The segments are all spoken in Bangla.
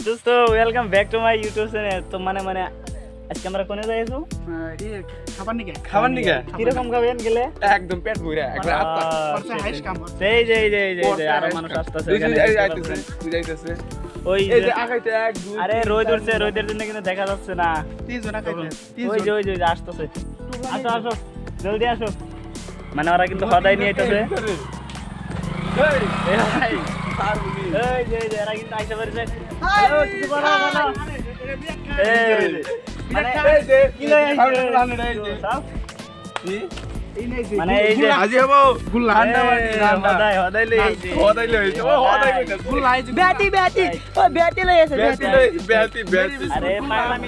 দোস্ত welcome back to my YouTube channel. তো মানে আজকে আমরা কোনে যাইছো? খাবার নিকে কিরকম খাবেন গেলে? একদম পেট ভরে একবার আত্মা এই আরো মানুষ আসতেছে যাইতেছে ওই এই যে আগাইতে এক দুই আরে রোদ উঠছে, রোদের জন্য কিন্তু দেখা যাচ্ছে না। ওই যে আসতেছে, আসো আসো জলদি আসো। মানে ওরা কিন্তু হদাই নিয়ে আইতেছে। এই যে এরা কিন্তু আইসা পারছে। হ্যালো কিছু বলো না। এই মানে এই যে কি লই খাবার আইছে? রান্না এই যে মানে এই যে আজি হবো গুল হান্ডা হদাই লই আইছে। হদাই লইছে ও হদাই কইতা গুল লাইছে ব্যাটি ও ব্যাটি লই আছে ব্যাটি আরে পাগলামি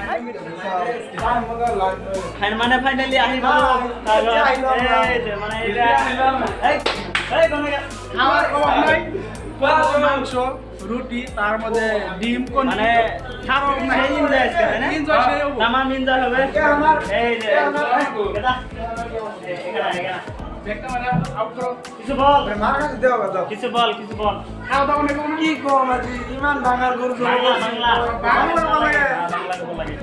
মানে ফাইনালি আহি ভালো এই যে মানে এটা এই কোন খাবার অভাব নাই মাংস রুটি তার মধ্যে ডিম কোন মানে খারো নাই সেই এনজয় আছে না এনজয় সেই হবো তামাম এনজয় হবে। এই যে এটা এখানে একটা মানে আউট করো কিছু বল মার কাছে দেও দাও কিছু বল খাওয়া দাওয়া নেই কোনো কি কম আজি ইমান ভাঙার গরু বাংলা লাগে লাগে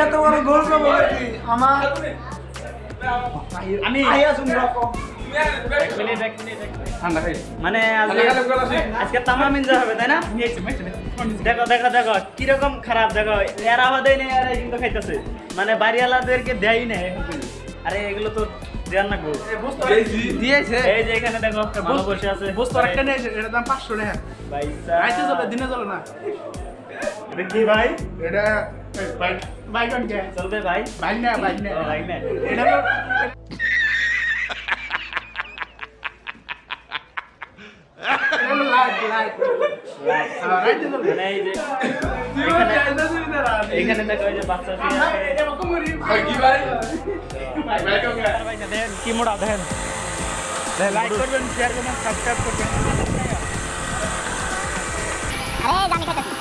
এত বড় গরু বলে কি আমার আমি আইয়া শুন রাখো এক মিনিট ঠান্ডা খাই মানে আজকে আজকে তামাম এনজয় হবে তাই না? দেখো কিরকম খারাপ দেখো এরা বাদে নেই, এরা কিন্তু খাইতেছে মানে বাড়িওয়ালাদেরকে দেয়ই না। আরে এগুলো তো দেওয়ার না গো। দিয়েছে এই যে এখানে দেখো ভালো বসে আছে বস্তু একটা নেই এটার দাম 500 টাকা ভাই রাইতে চলে দিনে চলে না এটা কি ভাই? এটা বাইক অন কে চলবে ভাই? বাইক না ও, ভাই না এটা লাইট রাইতে চলে মানে এই যে এখানে দেখো এই যে বাচ্চা কি ভাই দেখেন কি মোড়া দেখেন। লাইক করবেন শেয়ার করবেন সাবস্ক্রাইব করবেন আরে জানি খাইতাছি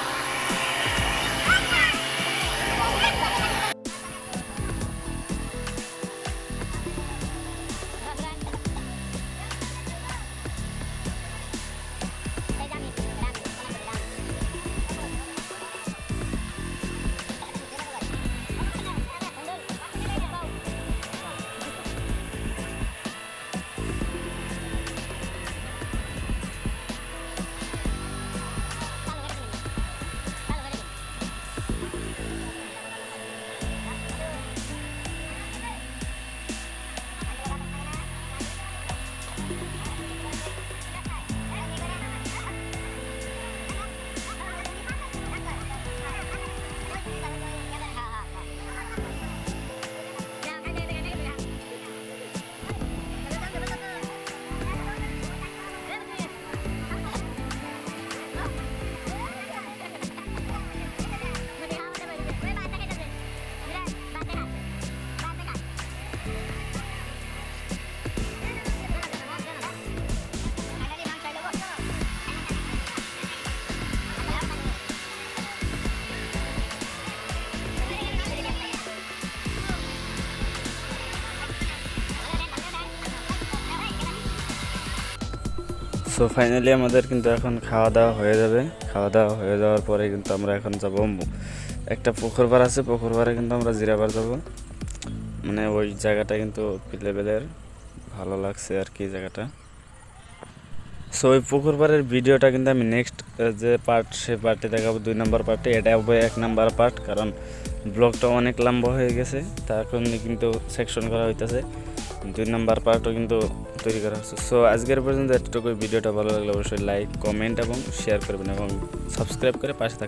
সো ফাইনালি আমাদের কিন্তু এখন খাওয়া দাওয়া হয়ে যাবে। খাওয়া দাওয়া হয়ে যাওয়ার পরে কিন্তু আমরা এখন যাব একটা পুকুর পাড় আছে, পুকুর পাড়ে কিন্তু আমরা জিরাবার যাব। মানে ওই জায়গাটা কিন্তু লেভেলের ভালো লাগছে আর কি জায়গাটা। সো ওই পুকুর পাড়ের ভিডিওটা কিন্তু আমি নেক্সট যে পার্ট সে পার্টে দেখাবো, 2 নম্বর পার্টে। এটা হবে 1 নম্বর পার্ট, কারণ ব্লগটা অনেক লম্বা হয়ে গেছে, তার কারণে কিন্তু সেকশন করা হইতেছে। 2 নম্বর পার্টও কিন্তু তৈরি করা হচ্ছে। সো আজকের পর্যন্ত এতটুকু। ভিডিওটা ভালো লাগলে অবশ্যই লাইক, কমেন্ট এবং শেয়ার করবেন এবং সাবস্ক্রাইব করে পাশে থাকবেন।